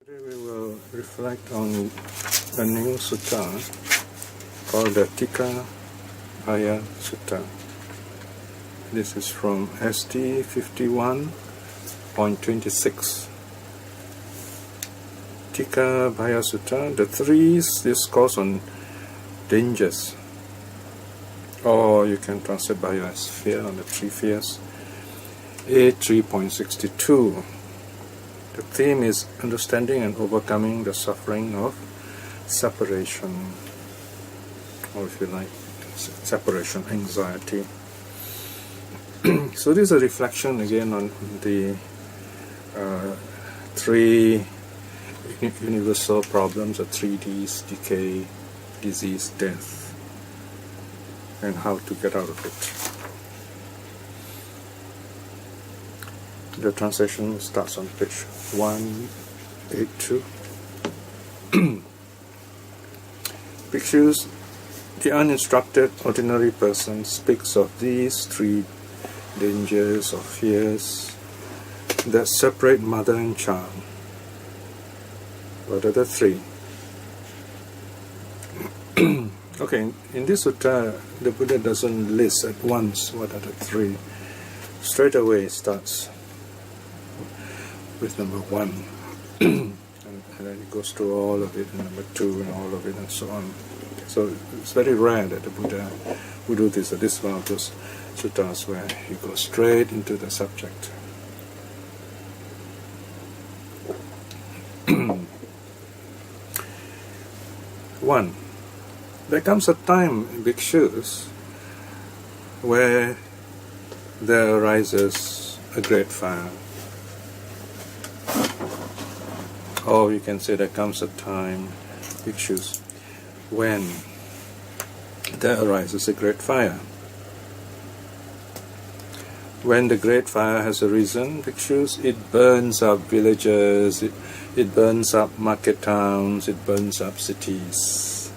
Today we will reflect on a new sutta called the Piya Sutta. This is from SD 51.26. Piya Sutta, the three discourse on dangers, or you can translate Bhaya as fear, on the three fears. A 3.62. The theme is understanding and overcoming the suffering of separation, or if you like, separation anxiety. So this is a reflection again on the three universal problems, the 3Ds: decay, disease, death, and how to get out of it. The translation starts on page 182. Bhikshus, the uninstructed ordinary person speaks of these three dangers or fears that separate mother and child. What are the three? Okay, in this sutta, the Buddha doesn't list at once what are the three. Straight away it starts with number one, and then it goes through all of it, and number two, and all of it, and so on. So it's very rare that the Buddha would do this. This is one of those suttas where he goes straight into the subject. One, there comes a time, bhikshus, where there arises a great fire. Or you can say there comes a time, bhikshus, when there arises a great fire. When the great fire has arisen, bhikshus, it burns up villages, it burns up market towns, it burns up cities.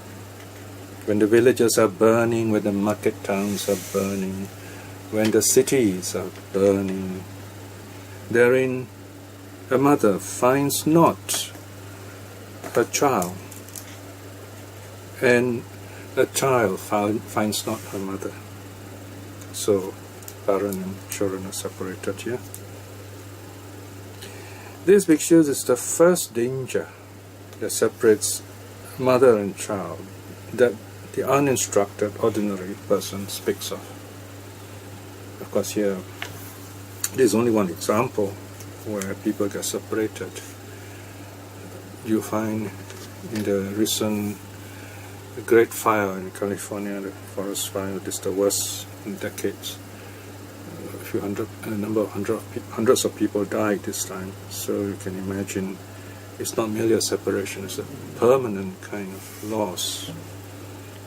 When the villages are burning, when the market towns are burning, when the cities are burning, therein a mother finds not her child, and a child finds not her mother. So, parent and children are separated here. This bhikshus is the first danger that separates mother and child, that the uninstructed ordinary person speaks of. Of course, here, this is only one example where people get separated. You find in the recent great fire in California, the forest fire, this is the worst in decades. Hundreds of people died this time. So you can imagine, it's not merely a separation; it's a permanent kind of loss,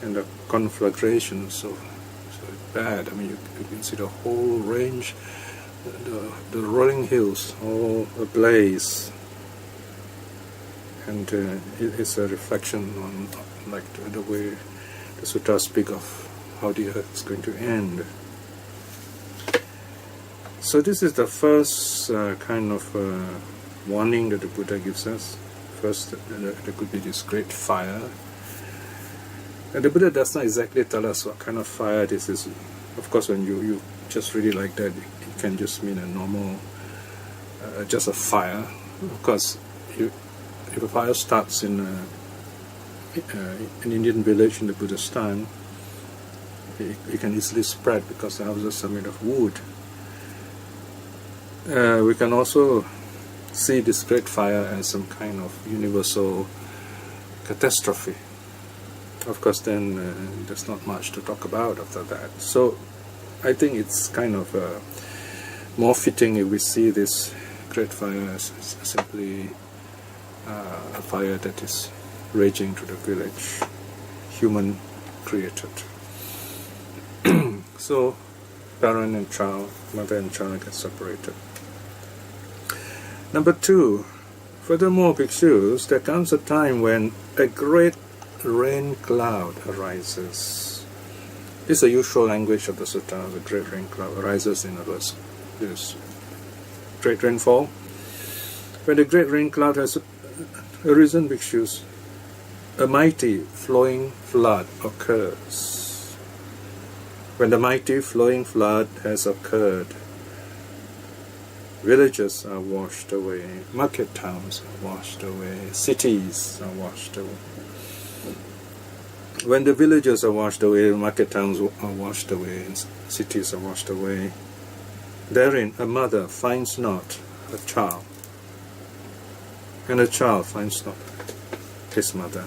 and the conflagration is so bad. I mean, you can see the whole range. The rolling hills all ablaze, and it's a reflection on like the way the suttas speak of how the earth is going to end. So this is the first kind of warning that the Buddha gives us. First, there could be this great fire, and the Buddha does not exactly tell us what kind of fire this is. Of course, when you just read it like that, it can just mean a normal, just a fire. Of course, if a fire starts in an Indian village in the Buddha's time, it can easily spread because the houses are made of wood. We can also see this great fire as some kind of universal catastrophe. Of course, then there's not much to talk about after that. So I think it's kind of more fitting if we see this great fire as simply a fire that is raging through the village, human created. So parent and child, mother and child get separated. Number two, furthermore, bhikshus, there comes a time when a great rain cloud arises. This is the usual language of the sutta. The great rain cloud arises, in other words, this great rainfall. When the great rain cloud has arisen bhikshus, a mighty flowing flood occurs. When the mighty flowing flood has occurred, villages are washed away, market towns are washed away, cities are washed away. When the villages are washed away, market towns are washed away, cities are washed away, therein a mother finds not a child, and a child finds not his mother.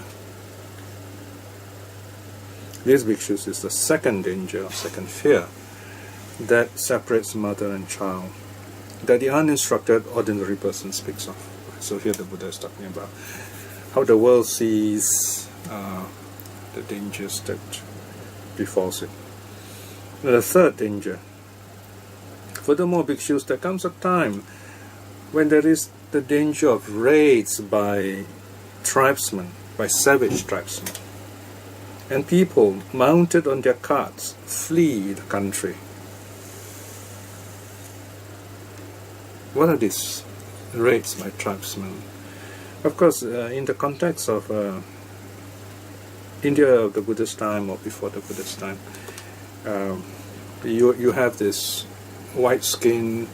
This bhikshus is the second danger, or second fear, that separates mother and child, that the uninstructed ordinary person speaks of. So here the Buddha is talking about how the world sees the dangers that befalls it. And the third danger. Furthermore, bhikshus, there comes a time when there is the danger of raids by tribesmen, by savage tribesmen, and people mounted on their carts flee the country. What are these raids by tribesmen? Of course, in the context of India of the Buddhist time or before the Buddhist time, you have this white-skinned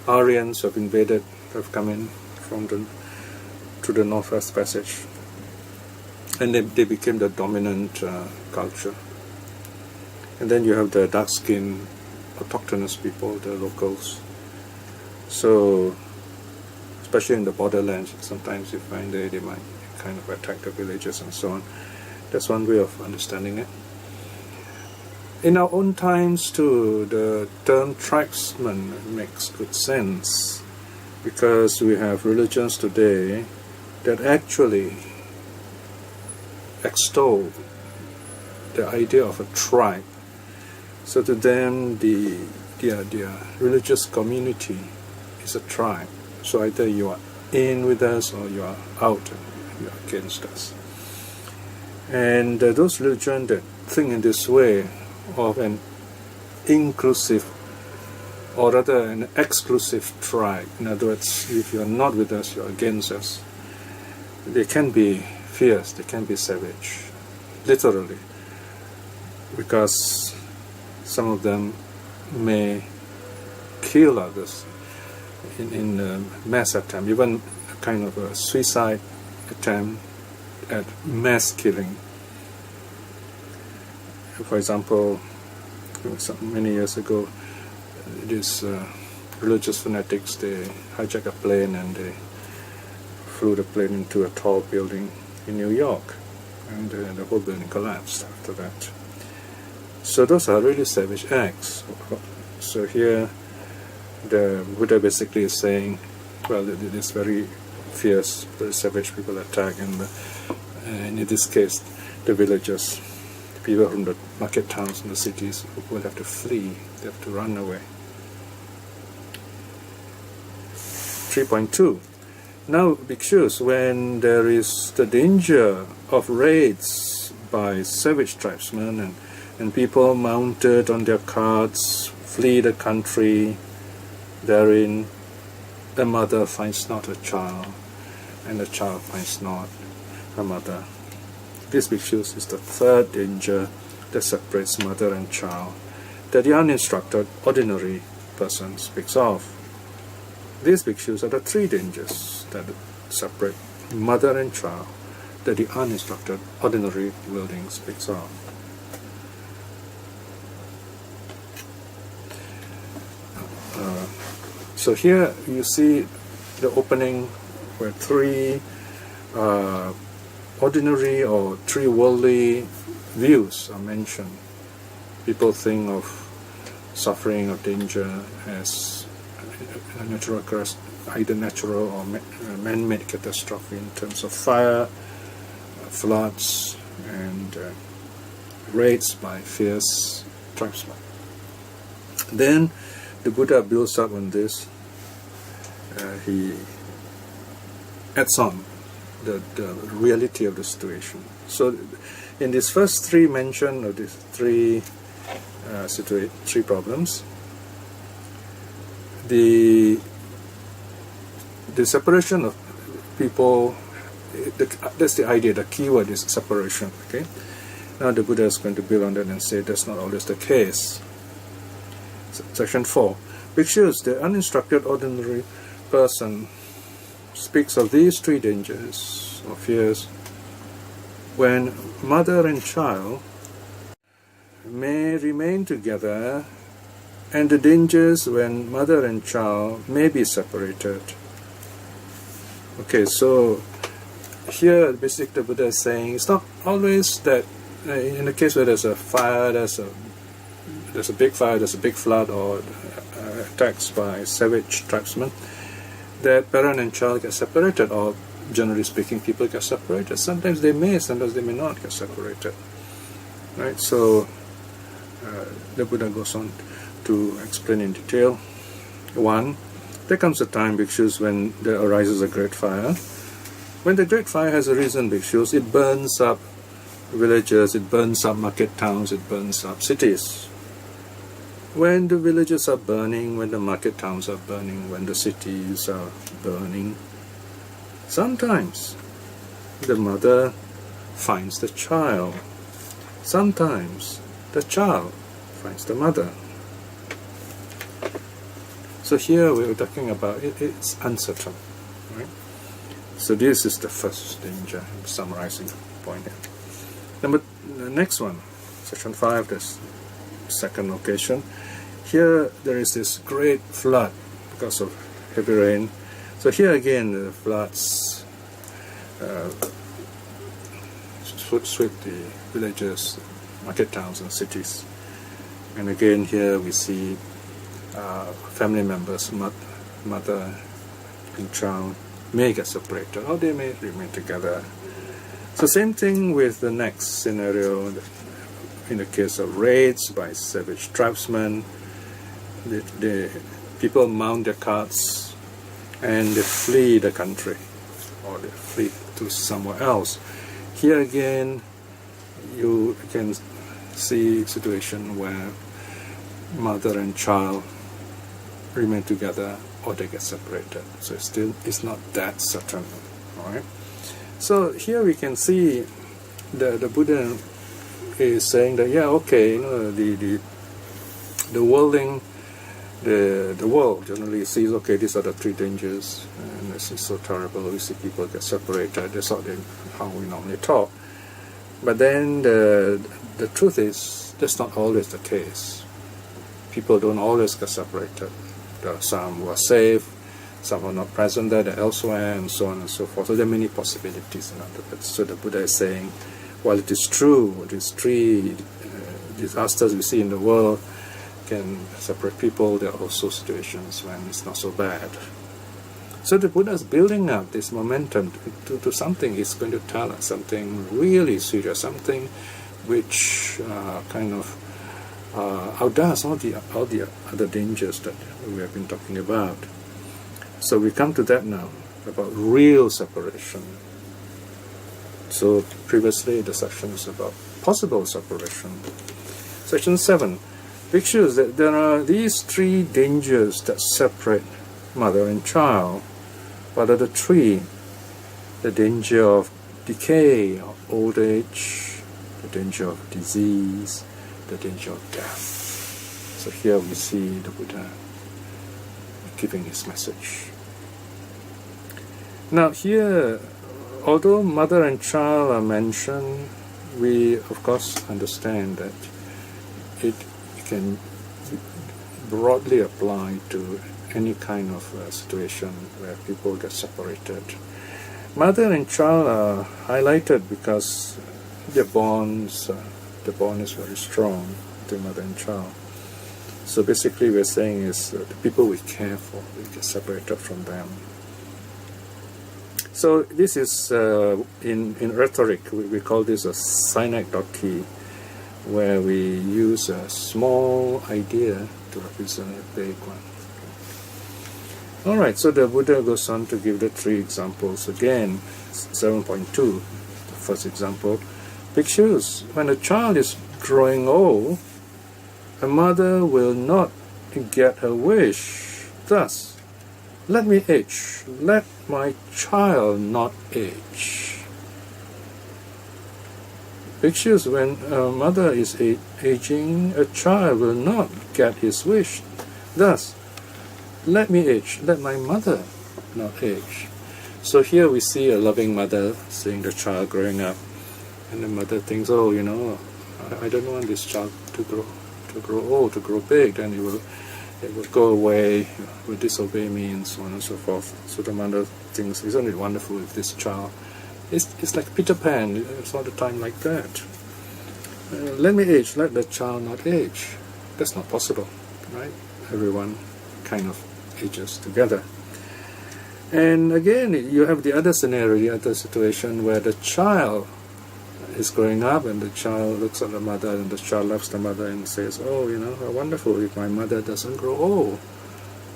Aryans have invaded, have come in from to the Northwest Passage, and they became the dominant culture. And then you have the dark-skinned autochthonous people, the locals. So, especially in the borderlands, sometimes you find they might kind of attack the villages and so on. That's one way of understanding it. In our own times too, the term tribesman makes good sense, because we have religions today that actually extol the idea of a tribe. So to them, their religious community is a tribe. So either you are in with us or you are out and you are against us. And those religions that think in this way of an inclusive, or rather an exclusive tribe, in other words, if you are not with us, you are against us, they can be fierce, they can be savage, literally, because some of them may kill others in a mass attempt, even a kind of a suicide attempt at mass killing. For example, many years ago, these religious fanatics, they hijacked a plane and they flew the plane into a tall building in New York, and the whole building collapsed after that. So those are really savage acts. So here the Buddha basically is saying, well, it is very fierce, very savage people attack, and in this case, the villagers, people from the market towns and the cities will have to flee, they have to run away. 3.2. Now, bhikshus, when there is the danger of raids by savage tribesmen and people mounted on their carts flee the country, therein a mother finds not a child, and a child finds not a mother. This bhikshus is the third danger that separates mother and child, that the uninstructed, ordinary person speaks of. These bhikshus are the three dangers that separate mother and child, that the uninstructed, ordinary wielding speaks of. So here you see the opening where three ordinary or three worldly views are mentioned. People think of suffering or danger as a natural, either natural or man-made catastrophe in terms of fire, floods, and raids by fierce tribesmen. Then the Buddha builds up on this. He adds on the reality of the situation. So in these first three mention of these three problems, the separation of people that's the idea. The key word is separation. Okay. Now the Buddha is going to build on that and say that's not always the case. Section 4. Bhikshus, the uninstructed ordinary person, speaks of these three dangers or fears when mother and child may remain together, and the dangers when mother and child may be separated. Okay, so here basically the Buddha is saying it's not always that in the case where there's a fire, there's a big fire, there's a big flood, or attacks by savage tribesmen, that parent and child get separated, or generally speaking people get separated. Sometimes they may, sometimes they may not get separated. Right, so the Buddha goes on to explain in detail. 1. There comes a time, bhikshus, when there arises a great fire. When the great fire has arisen, bhikshus, it burns up villages, it burns up market towns, it burns up cities. When the villages are burning, when the market towns are burning, when the cities are burning, sometimes the mother finds the child. Sometimes the child finds the mother. So here we're talking about it's uncertain, right? So this is the first danger. I'm summarizing the point here. The next one, section 5, this second occasion. Here there is this great flood because of heavy rain. So here again the floods sweep the villages, market towns and cities. And again here we see family members, mother and child may get separated, or they may remain together. So same thing with the next scenario. In the case of raids by savage tribesmen, the people mount their carts and they flee the country, or they flee to somewhere else. Here again you can see a situation where mother and child remain together, or they get separated. So it's not that certain. Alright. So here we can see the Buddha is saying that the world generally sees, okay, these are the three dangers, and this is so terrible. We see people get separated. That's how we normally talk. But then the truth is that's not always the case. People don't always get separated. There are some who are safe, some are not present there, they're elsewhere, and so on and so forth. So there are many possibilities in other words. So the Buddha is saying, while it is true, these three disasters we see in the world can separate people, there are also situations when it's not so bad. So the Buddha is building up this momentum to something. He's going to tell us something really serious, something which outdoes all the other dangers that we have been talking about. So we come to that now, about real separation. So previously the section is about possible separation. Section 7. Bhikshus, that there are these three dangers that separate mother and child. What are the three? The danger of decay, of old age, the danger of disease, the danger of death. So here we see the Buddha giving his message. Now here, although mother and child are mentioned, we of course understand that it can broadly apply to any kind of situation where people get separated. Mother and child are highlighted because their bonds, the bond is very strong between mother and child. So basically we're saying is the people we care for, we get separated from them. So this is, in rhetoric, we call this a synecdoche, where we use a small idea to represent a big one. Alright, so the Buddha goes on to give the three examples again. 7.2, the first example. Bhikshus, when a child is growing old, a mother will not get her wish. Thus, let me age, let my child not age. Bhikshus, when a mother is aging, a child will not get his wish. Thus, let me age, let my mother not age. So here we see a loving mother seeing the child growing up, and the mother thinks, oh, I don't want this child to grow old, to grow big, then it will go away, it will disobey me, and so on and so forth. So the mother thinks, isn't it wonderful if this child, it's like Peter Pan, it's all the time like that. Let me age, let the child not age. That's not possible, right? Everyone kind of ages together. And again, you have the other scenario, the other situation where the child is growing up and the child looks at the mother and the child loves the mother and says, oh, how wonderful if my mother doesn't grow old.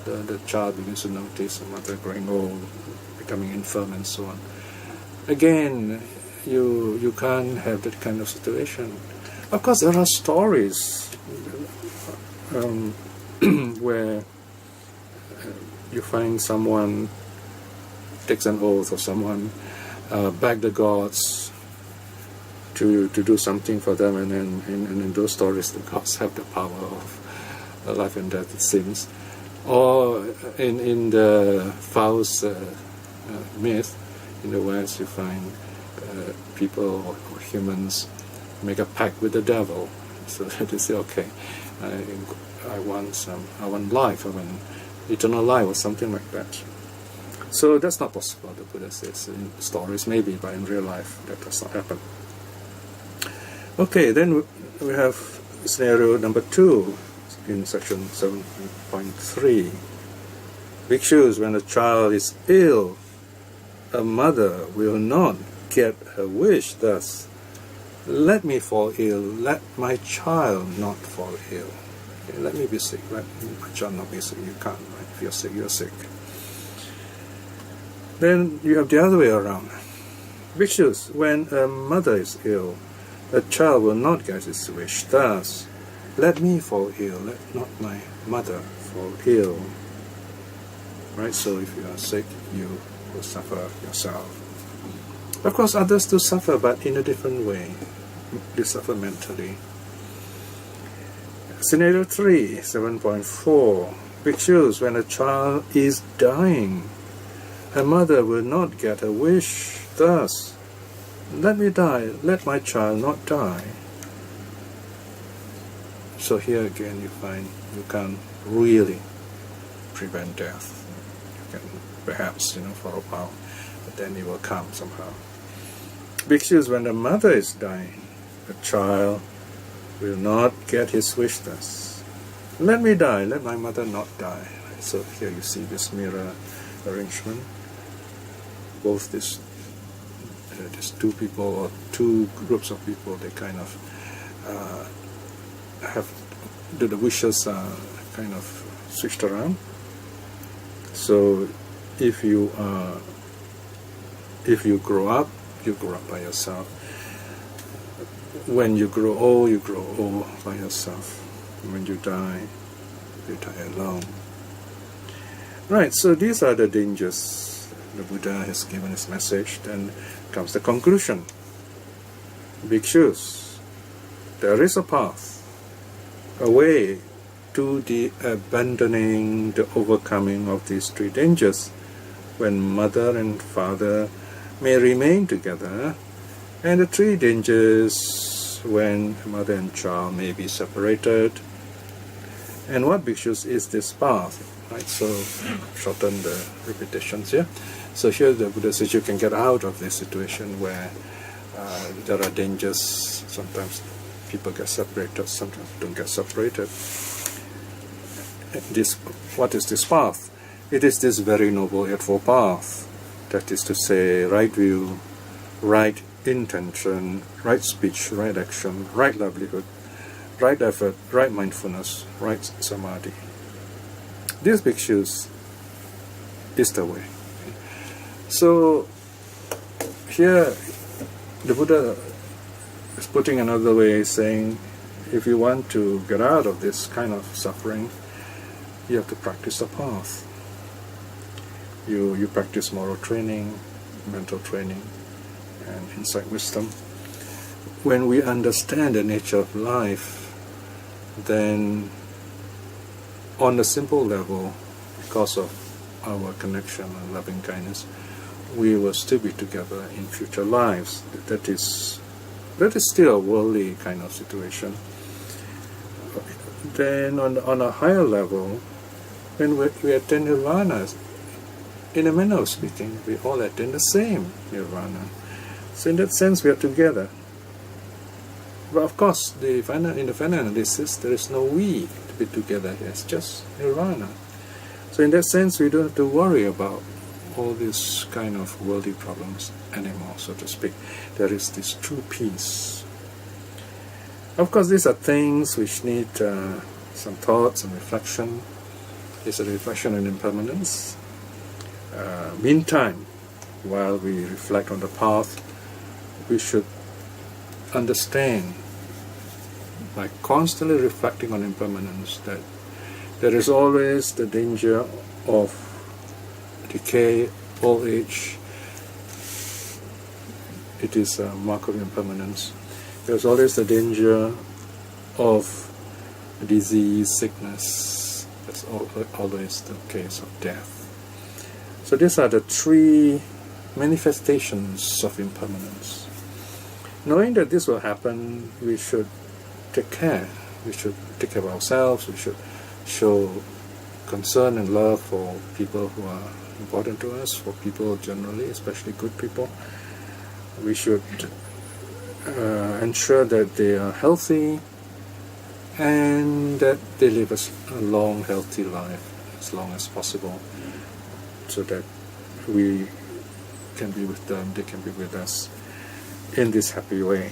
The child begins to notice the mother growing old, becoming infirm and so on. Again, you can't have that kind of situation. Of course, there are stories where you find someone takes an oath, or someone beg the gods to do something for them, and in those stories the gods have the power of life and death, it seems. Or in the Faust myth in the West, you find people or humans make a pact with the devil, so they say, okay, I want life, I want eternal life, or something like that. So that's not possible, the Buddha says. In stories maybe, but in real life that does not happen. Okay, then we have scenario number 2 in section 7.3. Bhikshus, when a child is ill, a mother will not get her wish. Thus, let me fall ill, let my child not fall ill. Okay, let me be sick, let my child not be sick. You can't, right? If you're sick, you're sick. Then you have the other way around. Bhikshus, when a mother is ill, a child will not get his wish. Thus, let me fall ill, let not my mother fall ill. Right? So if you are sick, you will suffer yourself. Of course, others do suffer, but in a different way. They suffer mentally. Scenario 3, 7.4. Bhikshus, when a child is dying, a mother will not get a wish. Thus, let me die, let my child not die. So here again you find you can't really prevent death. You can perhaps, for a while, but then it will come somehow. Bhikshus, when the mother is dying, a child will not get his wish. Thus, let me die, let my mother not die. So here you see this mirror arrangement. Both these two people or two groups of people, they kind of have the wishes kind of switched around. So if you grow up by yourself. When you grow old by yourself. When you die alone. Right, so these are the dangers. The Buddha has given his message. Then comes the conclusion. Bhikshus, there is a path, a way to the abandoning, the overcoming of these 3 dangers, when mother and father may remain together, and the 3 dangers when mother and child may be separated. And what, Bhikshus, is this path? Right, so shorten the repetitions here. So here the Buddha says you can get out of this situation where there are dangers. Sometimes people get separated, sometimes don't get separated. What is this path? It is this very noble Eightfold Path. That is to say, right view, right intention, right speech, right action, right livelihood, right effort, right mindfulness, right samadhi. These Bhikshus is the way. So here the Buddha is putting another way, saying if you want to get out of this kind of suffering, you have to practice the path. You practice moral training, mental training, and insight wisdom. When we understand the nature of life, then on a simple level, because of our connection and loving kindness, we will still be together in future lives. That is still a worldly kind of situation. Then on a higher level, when we attain nirvana, in a manner of speaking, we all attain the same nirvana. So in that sense, we are together. But of course, in the final analysis, there is no we to be together here. It's just nirvana. So in that sense, we don't have to worry about all these kind of worldly problems anymore, so to speak. There is this true peace. Of course, these are things which need some thoughts and reflection. It's a reflection on impermanence. Meantime, while we reflect on the path, we should understand, by constantly reflecting on impermanence, that there is always the danger of decay, old age. It is a mark of impermanence. There's always the danger of disease, sickness. That's always the case of death. So these are the three manifestations of impermanence. Knowing that this will happen, we should take care. We should take care of ourselves. We should show concern and love for people who are important to us, for people generally, especially good people. We should ensure that they are healthy and that they live a long, healthy life as long as possible, so that we can be with them, they can be with us in this happy way.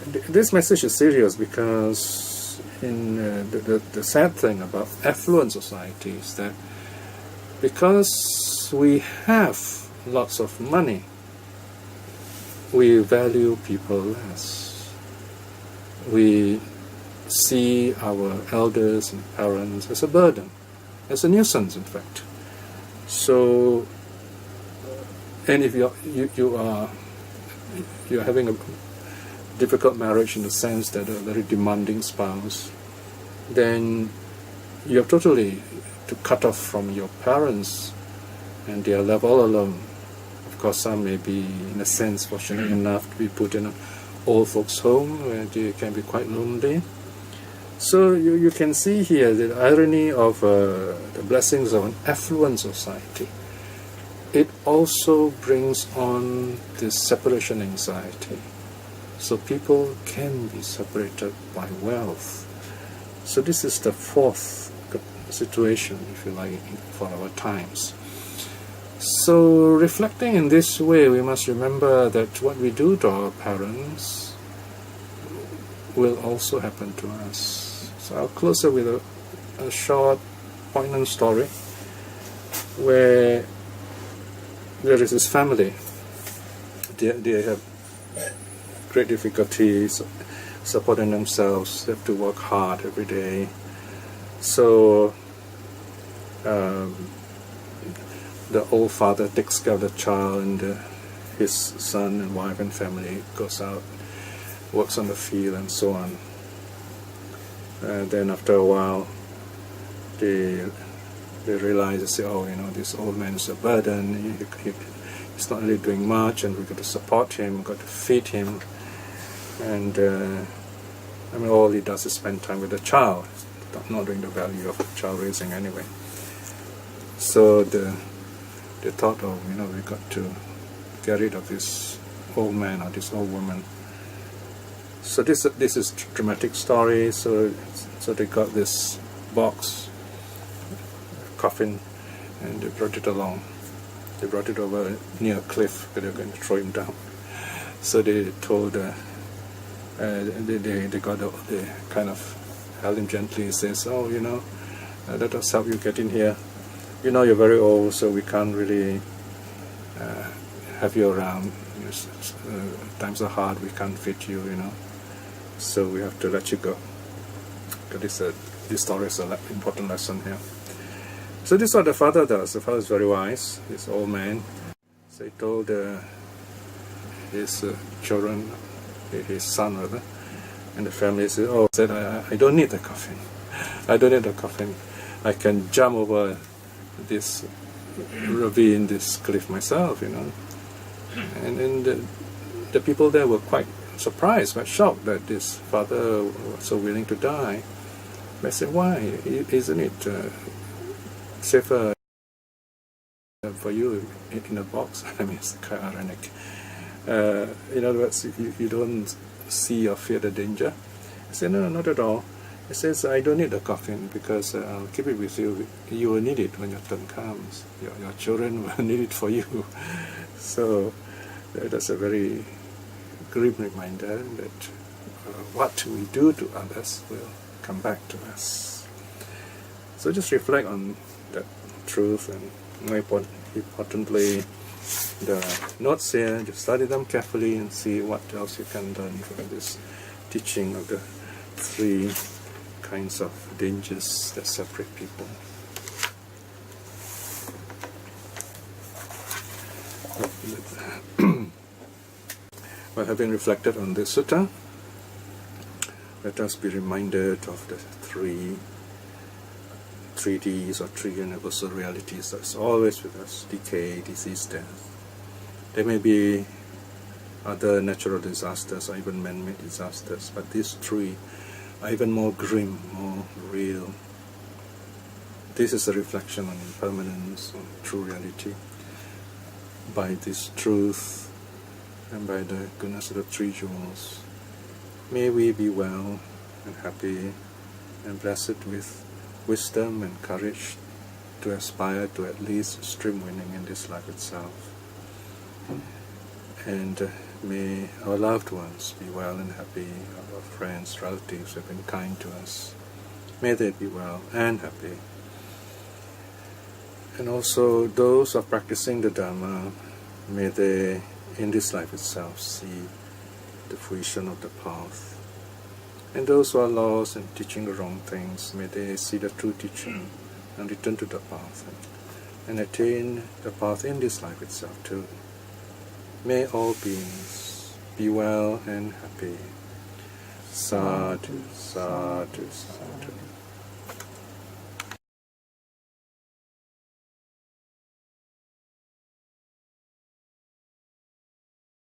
This message is serious because the sad thing about affluent society is that because we have lots of money, we value people less. We see our elders and parents as a burden, as a nuisance, in fact. So, and if you're having a difficult marriage in the sense that a very demanding spouse, then you're totally to cut off from your parents, and they are left all alone. Of course, some may be, in a sense, fortunate enough to be put in an old folks' home where they can be quite lonely. So you can see here the irony of the blessings of an affluent society. It also brings on this separation anxiety. So people can be separated by wealth. So this is the fourth situation, if you like, for our times. So reflecting in this way, we must remember that what we do to our parents will also happen to us. So I'll close it with a short, poignant story where there is this family. They have great difficulties supporting themselves. They have to work hard every day. So the old father takes care of the child, and his son and wife and family goes out, works on the field and so on. Then after a while, they realize, they say, oh, this old man is a burden. He's not really doing much, and we've got to support him, we've got to feed him. And all he does is spend time with the child, not doing the value of child raising anyway. So they thought, we got to get rid of this old man or this old woman. So this is a dramatic story. So they got this box, coffin, and they brought it along. They brought it over near a cliff where they were going to throw him down. So they told, they kind of held him gently. Says, let us help you get in here. You're very old, so we can't really have you around. Times are hard, we can't fit you, So we have to let you go. Because this story is an important lesson here. So this is what the father does. The father is very wise. He's an old man. So he told his children, his son rather, and the family said, I don't need the coffin. I don't need the coffin. I can jump over this ravine, this cliff myself, And then the people there were quite surprised, quite shocked that this father was so willing to die. They said, why? Isn't it safer for you in a box? I mean, it's quite ironic. In other words, if you don't see or fear the danger. I said, no, not at all. He says, I don't need a coffin because I'll keep it with you. You will need it when your turn comes. Your children will need it for you. So that's a very grim reminder that what we do to others will come back to us. So just reflect on that truth, and more importantly, the notes here, just study them carefully and see what else you can learn from this teaching of the three kinds of dangers that separate people. Well, having reflected on this sutta, let us be reminded of the three 3Ds or three universal realities that's always with us: decay, disease, death. There may be other natural disasters or even man-made disasters, but these three are even more grim, more real. This is a reflection on impermanence, on true reality. By this truth and by the goodness of the three jewels, may we be well and happy and blessed with wisdom and courage to aspire to at least stream winning in this life itself. And may our loved ones be well and happy, our friends, relatives who have been kind to us. May they be well and happy. And also those who are practicing the Dharma, may they in this life itself see the fruition of the path. And those who are lost and teaching the wrong things, may they see the true teaching and return to the path and attain the path in this life itself too. May all beings be well and happy. Sadhu, sadhu, sadhu.